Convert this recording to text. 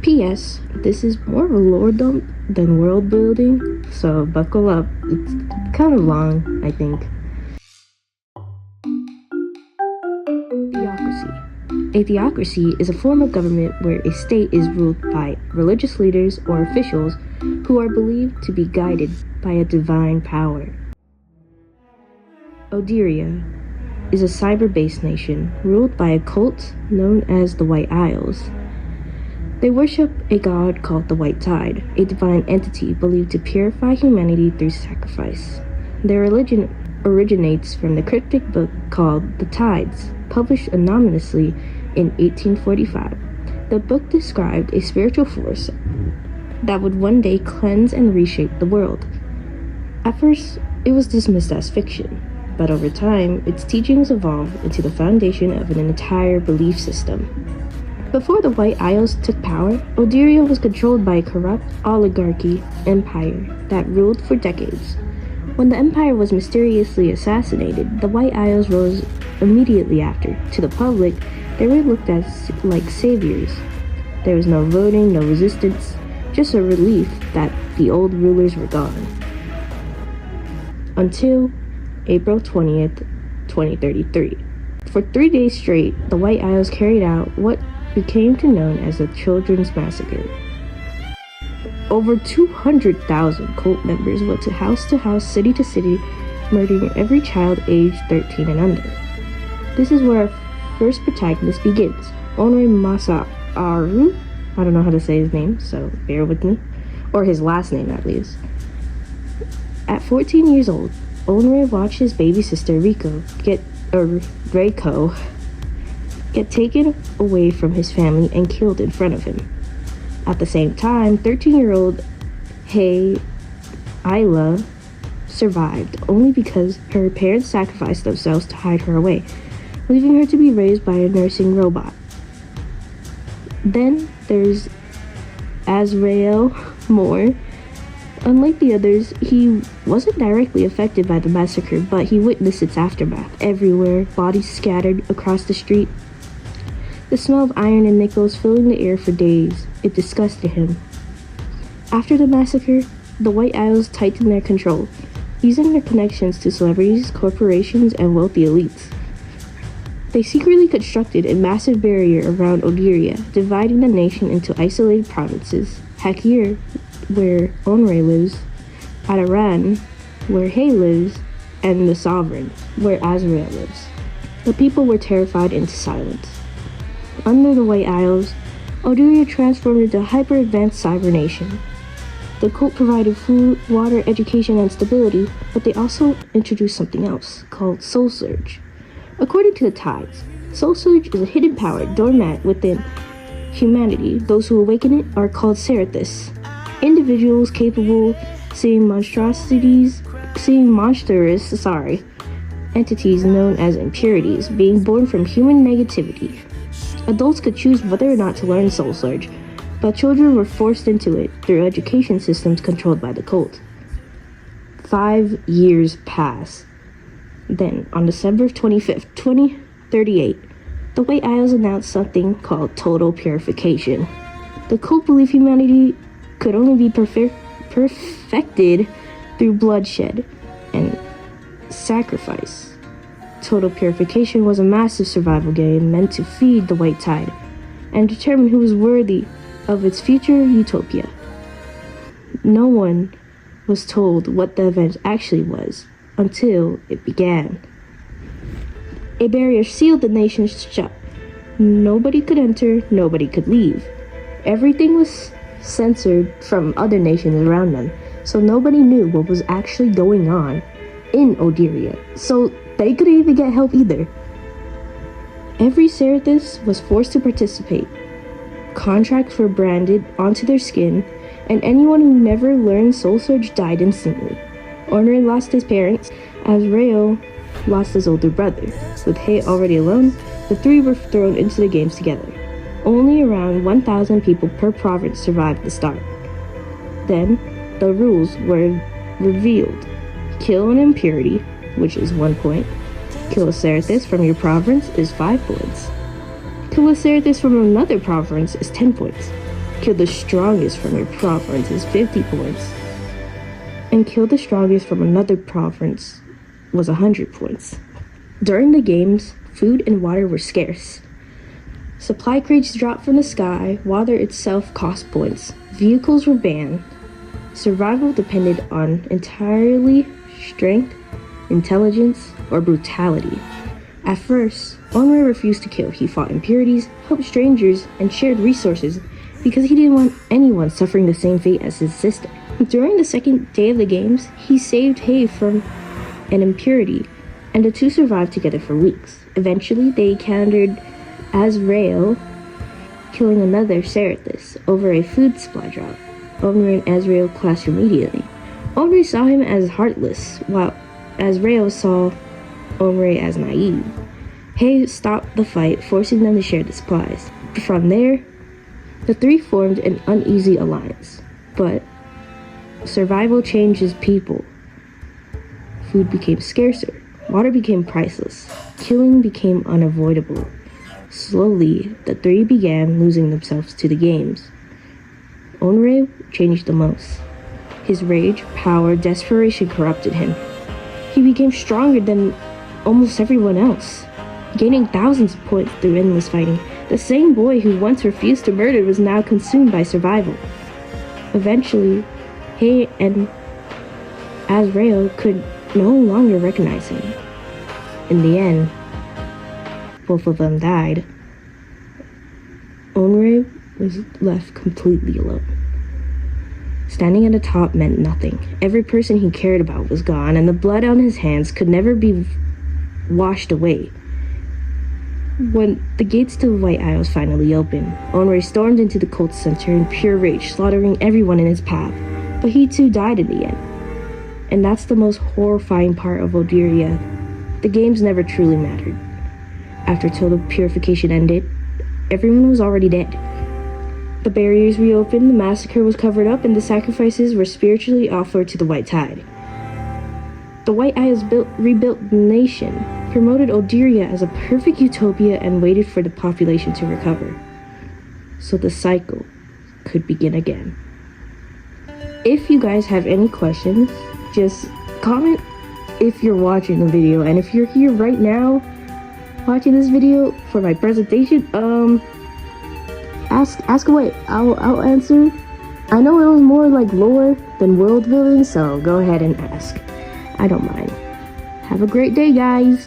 P.S. This is more of a lore dump than world building, so buckle up. It's kind of long, I think. Theocracy. A theocracy is a form of government where a state is ruled by religious leaders or officials who are believed to be guided by a divine power. Odira is a cyber-based nation ruled by a cult known as the White Isles. They worship a god called the White Tide, a divine entity believed to purify humanity through sacrifice. Their religion originates from the cryptic book called The Tides, published anonymously in 1845. The book described a spiritual force that would one day cleanse and reshape the world. At first, it was dismissed as fiction, but over time, its teachings evolved into the foundation of an entire belief system. Before the White Isles took power, Odira was controlled by a corrupt oligarchy empire that ruled for decades. When the empire was mysteriously assassinated, the White Isles rose immediately after. To the public, they were looked at like saviors. There was no voting, no resistance, just a relief that the old rulers were gone. Until April 20th, 2033. For 3 days straight, the White Isles carried out what became to known as the Children's Massacre. Over 200,000 cult members went to house, city to city, murdering every child aged 13 and under. This is where our first protagonist begins, Massacre. I don't know how to say his name, so bear with me. Or his last name, at least. At 14 years old, Onre watched his baby sister Reiko get taken away from his family and killed in front of him. At the same time, 13-year-old Ayla survived only because her parents sacrificed themselves to hide her away, leaving her to be raised by a nursing robot. Then there's Azrael Moore. Unlike the others, he wasn't directly affected by the massacre, but he witnessed its aftermath. Everywhere, bodies scattered across the street. The smell of iron and nickels filling the air for days. It disgusted him. After the massacre, the White Isles tightened their control, using their connections to celebrities, corporations, and wealthy elites. They secretly constructed a massive barrier around Odira, dividing the nation into isolated provinces. Hakir, where Onre lives, Adaran, where Hay lives, and the Sovereign, where Azrael lives. The people were terrified into silence. Under the White Isles, Odira transformed into a hyper-advanced cyber nation. The cult provided food, water, education, and stability, but they also introduced something else, called Soul Surge. According to the Tides, Soul Surge is a hidden power dormant within humanity. Those who awaken it are called Serethis, individuals capable of seeing monstrous entities known as impurities, being born from human negativity. Adults could choose whether or not to learn Soul Surge, but children were forced into it through education systems controlled by the cult. 5 years pass. Then, on December 25th, 2038, the White Isles announced something called total purification. The cult believed humanity could only be perfected through bloodshed and sacrifice. Total Purification was a massive survival game meant to feed the White Tide and determine who was worthy of its future utopia. No one was told what the event actually was until it began. A barrier sealed the nation shut. Nobody could enter, nobody could leave. Everything was censored from other nations around them, so nobody knew what was actually going on in Odira, so they couldn't even get help either. Every Serethis was forced to participate. Contracts were branded onto their skin, and anyone who never learned Soul Surge died instantly. Orner lost his parents, Azrael lost his older brother. With Hay already alone, the three were thrown into the games together. Only around 1,000 people per province survived the start. Then, the rules were revealed. Kill an impurity, which is 1 point. Kill a Serethis from your province is 5 points. Kill a Serethis from another province is 10 points. Kill the strongest from your province is 50 points. And kill the strongest from another province was 100 points. During the games, food and water were scarce. Supply crates dropped from the sky, water itself cost points. Vehicles were banned. Survival depended on entirely strength, intelligence, or brutality. At first, Onrey refused to kill. He fought impurities, helped strangers, and shared resources because he didn't want anyone suffering the same fate as his sister. During the second day of the games, he saved Hay from an impurity, and the two survived together for weeks. Eventually, they encountered Azrael, killing another Serathis over a food supply drop. Onrey and Azrael clashed immediately. Onrey saw him as heartless, while Azrael saw Onrey as naive. Hay stopped the fight, forcing them to share the supplies. From there, the three formed an uneasy alliance, but survival changes people. Food became scarcer, water became priceless, killing became unavoidable. Slowly, the three began losing themselves to the games. Onrey changed the most. His rage, power, desperation corrupted him. He became stronger than almost everyone else, gaining thousands of points through endless fighting. The same boy who once refused to murder was now consumed by survival. Eventually, Hay and Azrael could no longer recognize him. In the end, both of them died. Onrey was left completely alone. Standing at the top meant nothing. Every person he cared about was gone, and the blood on his hands could never be washed away. When the gates to the White Isles finally opened, Onrey stormed into the cult center in pure rage, slaughtering everyone in his path. But he too died in the end. And that's the most horrifying part of Odira. The games never truly mattered. After total purification ended, everyone was already dead. The barriers reopened, the massacre was covered up, and the sacrifices were spiritually offered to the White Tide. The White Isles rebuilt the nation, promoted Odira as a perfect utopia, and waited for the population to recover, so the cycle could begin again. If you guys have any questions, just comment if you're watching the video, and if you're here right now watching this video for my presentation, ask away. I'll answer. I know it was more like lore than world building, so go ahead and ask. I don't mind. Have a great day, guys.